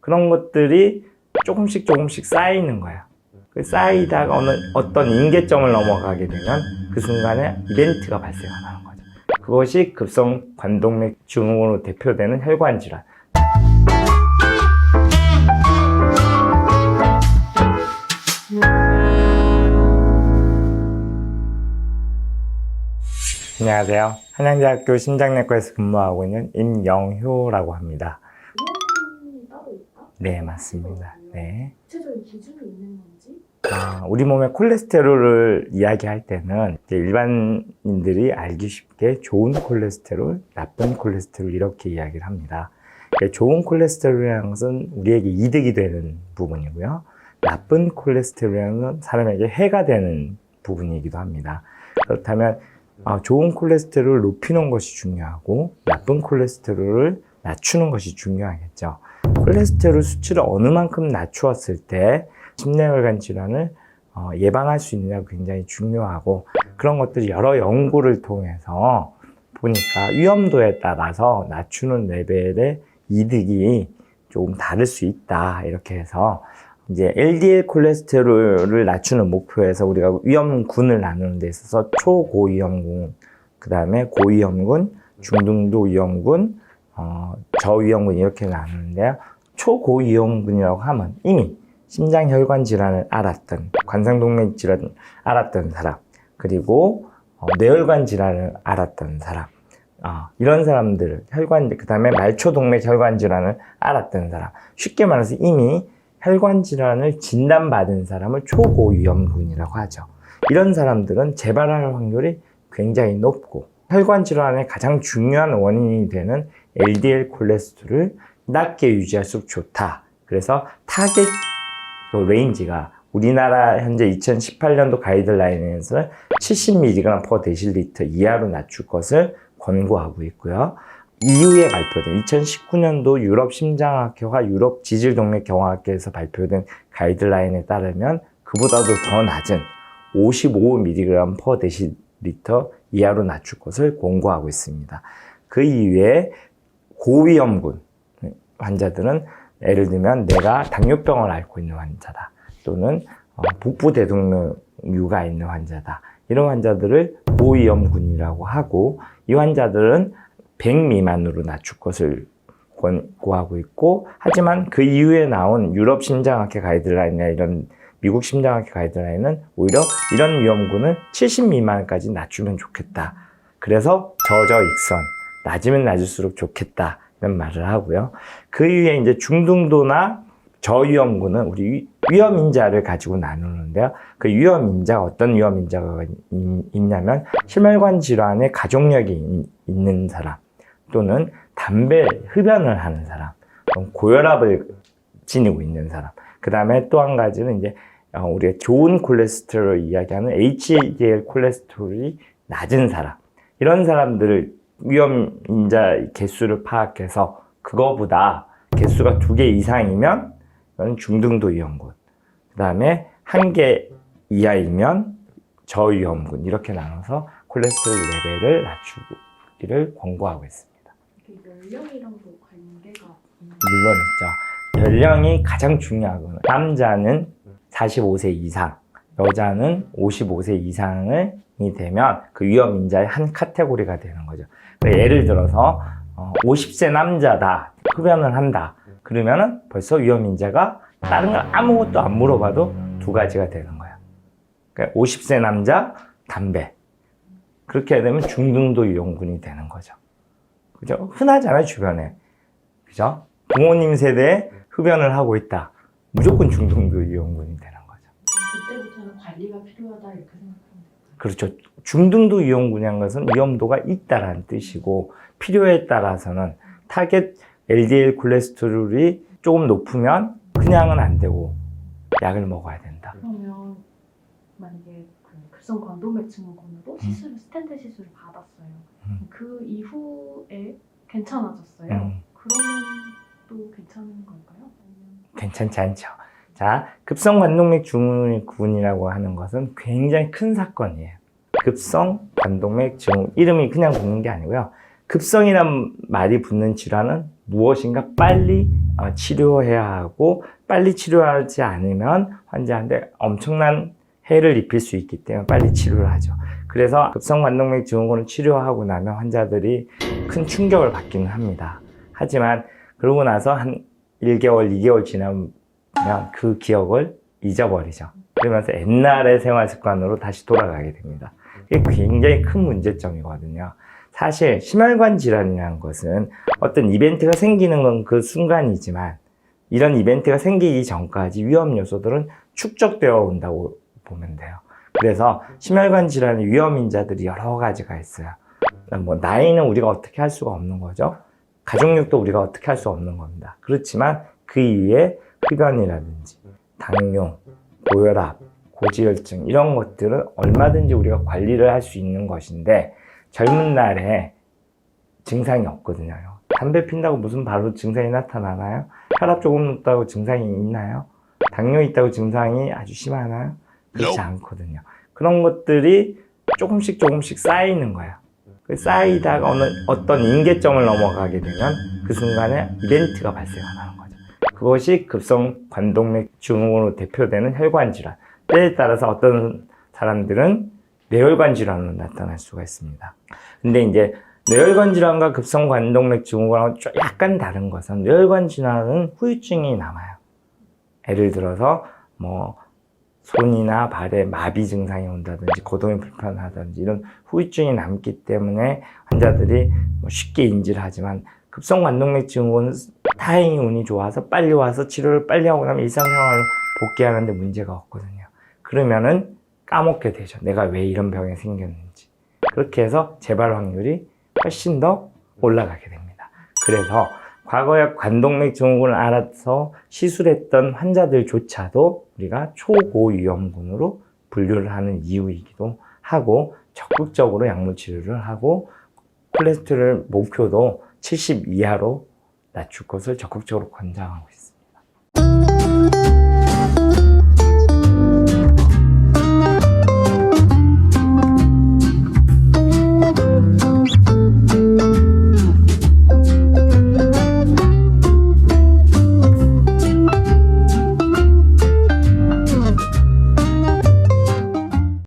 그런 것들이 조금씩 쌓이는 거야. 그 쌓이다가 어떤 임계점을 넘어가게 되면 그 순간에 이벤트가 발생하는 거죠. 그것이 급성 관동맥 증후군으로 대표되는 혈관 질환. 안녕하세요. 한양대학교 심장내과에서 근무하고 있는 임영효라고 합니다. 위험이 따로 있다? 네, 맞습니다. 네. 구체적인 기준이 있는 건지? 우리 몸의 콜레스테롤을 이야기할 때는 이제 일반인들이 알기 쉽게 좋은 콜레스테롤, 나쁜 콜레스테롤 이렇게 이야기를 합니다. 좋은 콜레스테롤이라는 것은 우리에게 이득이 되는 부분이고요. 나쁜 콜레스테롤이라는 건 사람에게 해가 되는 부분이기도 합니다. 그렇다면 좋은 콜레스테롤을 높이는 것이 중요하고 나쁜 콜레스테롤을 낮추는 것이 중요하겠죠. 콜레스테롤 수치를 어느 만큼 낮추었을 때 심내혈관 질환을 예방할 수 있느냐가 굉장히 중요하고, 그런 것들이 여러 연구를 통해서 보니까 위험도에 따라서 낮추는 레벨의 이득이 조금 다를 수 있다. 이렇게 해서 이제 LDL 콜레스테롤을 낮추는 목표에서 우리가 위험군을 나누는 데 있어서 초고위험군, 그 다음에 고위험군, 중등도 위험군, 저위험군 이렇게 나누는데요. 초고위험군이라고 하면 이미 심장혈관 질환을 알았던, 관상동맥 질환을 알았던 사람, 그리고 뇌혈관 질환을 알았던 사람, 이런 사람들, 그 다음에 말초동맥 혈관 질환을 알았던 사람, 쉽게 말해서 이미 혈관 질환을 진단받은 사람을 초고위험군이라고 하죠. 이런 사람들은 재발할 확률이 굉장히 높고, 혈관 질환의 가장 중요한 원인이 되는 LDL 콜레스테롤을 낮게 유지할수록 좋다. 그래서 타겟 레인지가 우리나라 현재 2018년도 가이드라인에서 70mg/dL 이하로 낮출 것을 권고하고 있고요. 이후에 발표된 2019년도 유럽 심장학회와 유럽 지질동맥경화학회에서 발표된 가이드라인에 따르면 그보다도 더 낮은 55mg/dL 이하로 낮출 것을 권고하고 있습니다. 그 이후에 고위험군 환자들은 예를 들면 내가 당뇨병을 앓고 있는 환자다, 또는 복부대동맥류가 있는 환자다, 이런 환자들을 고위험군이라고 하고, 이 환자들은 100 미만으로 낮출 것을 권고하고 있고, 하지만 그 이후에 나온 유럽 심장학회 가이드라인이나 이런 미국 심장학회 가이드라인은 오히려 이런 위험군을 70 미만까지 낮추면 좋겠다. 그래서 저저익선, 낮으면 낮을수록 좋겠다, 이런 말을 하고요. 그 이후에 이제 중등도나 저위험군은 우리 위험인자를 가지고 나누는데요. 그 위험인자가 어떤 위험인자가 있냐면 심혈관 질환의 가족력이 있는 사람, 또는 담배 흡연을 하는 사람, 고혈압을 지니고 있는 사람, 그 다음에 또 한 가지는 이제 우리가 좋은 콜레스테롤을 이야기하는 HDL 콜레스테롤이 낮은 사람, 이런 사람들을 위험인자 개수를 파악해서 그거보다 개수가 2개 이상이면 그건 중등도 위험군, 그 다음에 1개 이하이면 저위험군, 이렇게 나눠서 콜레스테롤 레벨을 낮추기를 권고하고 있습니다. 연령이랑도 관계가 있나요? 물론 있죠. 연령이 가장 중요하거든요. 남자는 45세 이상, 여자는 55세 이상이 되면 그 위험인자의 한 카테고리가 되는 거죠. 예를 들어서 50세 남자다, 흡연을 한다, 그러면은 벌써 위험인자가 다른 걸 아무것도 안 물어봐도 2가지가 되는 거예요. 그러니까 50세 남자, 담배, 그렇게 되면 중등도 위험군이 되는 거죠. 그죠? 흔하잖아요, 주변에. 그죠? 부모님 세대에 흡연을 하고 있다, 무조건 중등도 위험군이 되는 거죠. 그때부터는 관리가 필요하다, 이렇게 생각합니다. 그렇죠. 중등도 위험군이라는 것은 위험도가 있다라는 뜻이고, 필요에 따라서는 타겟 LDL 콜레스테롤이 조금 높으면 그냥은 안 되고 약을 먹어야 된다. 그러면 만약에 급성 관동맥 증후군으로 스텐트 시술을 받았어요. 그 이후에 괜찮아졌어요. 그러면 또 괜찮은 걸까요? 괜찮지 않죠. 자, 급성 관동맥 증후군이라고 하는 것은 굉장히 큰 사건이에요. 급성 관동맥 증후군, 이름이 그냥 붙는 게 아니고요. 급성이란 말이 붙는 질환은 무엇인가 빨리 치료해야 하고 빨리 치료하지 않으면 환자한테 엄청난 해를 입힐 수 있기 때문에 빨리 치료를 하죠. 그래서 급성관동맥 증후군을 치료하고 나면 환자들이 큰 충격을 받기는 합니다. 하지만 그러고 나서 한 1개월, 2개월 지나면 그 기억을 잊어버리죠. 그러면서 옛날의 생활 습관으로 다시 돌아가게 됩니다. 이게 굉장히 큰 문제점이거든요. 사실 심혈관 질환이라는 것은 어떤 이벤트가 생기는 건 그 순간이지만 이런 이벤트가 생기기 전까지 위험 요소들은 축적되어 온다고 보면 돼요. 그래서 심혈관 질환의 위험 인자들이 여러 가지가 있어요. 뭐 나이는 우리가 어떻게 할 수가 없는 거죠. 가족력도 우리가 어떻게 할 수 없는 겁니다. 그렇지만 그 이외에 흡연이라든지 당뇨, 고혈압, 고지혈증 이런 것들은 얼마든지 우리가 관리를 할 수 있는 것인데 젊은 날에 증상이 없거든요. 담배 핀다고 무슨 바로 증상이 나타나나요? 혈압 조금 높다고 증상이 있나요? 당뇨 있다고 증상이 아주 심하나요? 그렇지 않거든요. 그런 것들이 조금씩 쌓이는 거예요. 쌓이다가 어떤 임계점을 넘어가게 되면 그 순간에 이벤트가 발생하는 거죠. 그것이 급성관동맥 증후군으로 대표되는 혈관 질환. 때에 따라서 어떤 사람들은 뇌혈관 질환으로 나타날 수가 있습니다. 근데 이제 뇌혈관 질환과 급성관동맥 증후군하고 약간 다른 것은 뇌혈관 질환은 후유증이 남아요. 예를 들어서 뭐 손이나 발에 마비 증상이 온다든지 거동이 불편하다든지 이런 후유증이 남기 때문에 환자들이 쉽게 인지를 하지만 급성관동맥 증후군은 다행히 운이 좋아서 빨리 와서 치료를 빨리 하고 나면 일상생활로 복귀하는데 문제가 없거든요. 그러면은 까먹게 되죠. 내가 왜 이런 병이 생겼는지. 그렇게 해서 재발 확률이 훨씬 더 올라가게 됩니다. 그래서 과거에 관동맥 증후군을 알아서 시술했던 환자들조차도 우리가 초고위험군으로 분류를 하는 이유이기도 하고 적극적으로 약물 치료를 하고 콜레스테롤 목표도 70 이하로 낮출 것을 적극적으로 권장하고 있습니다.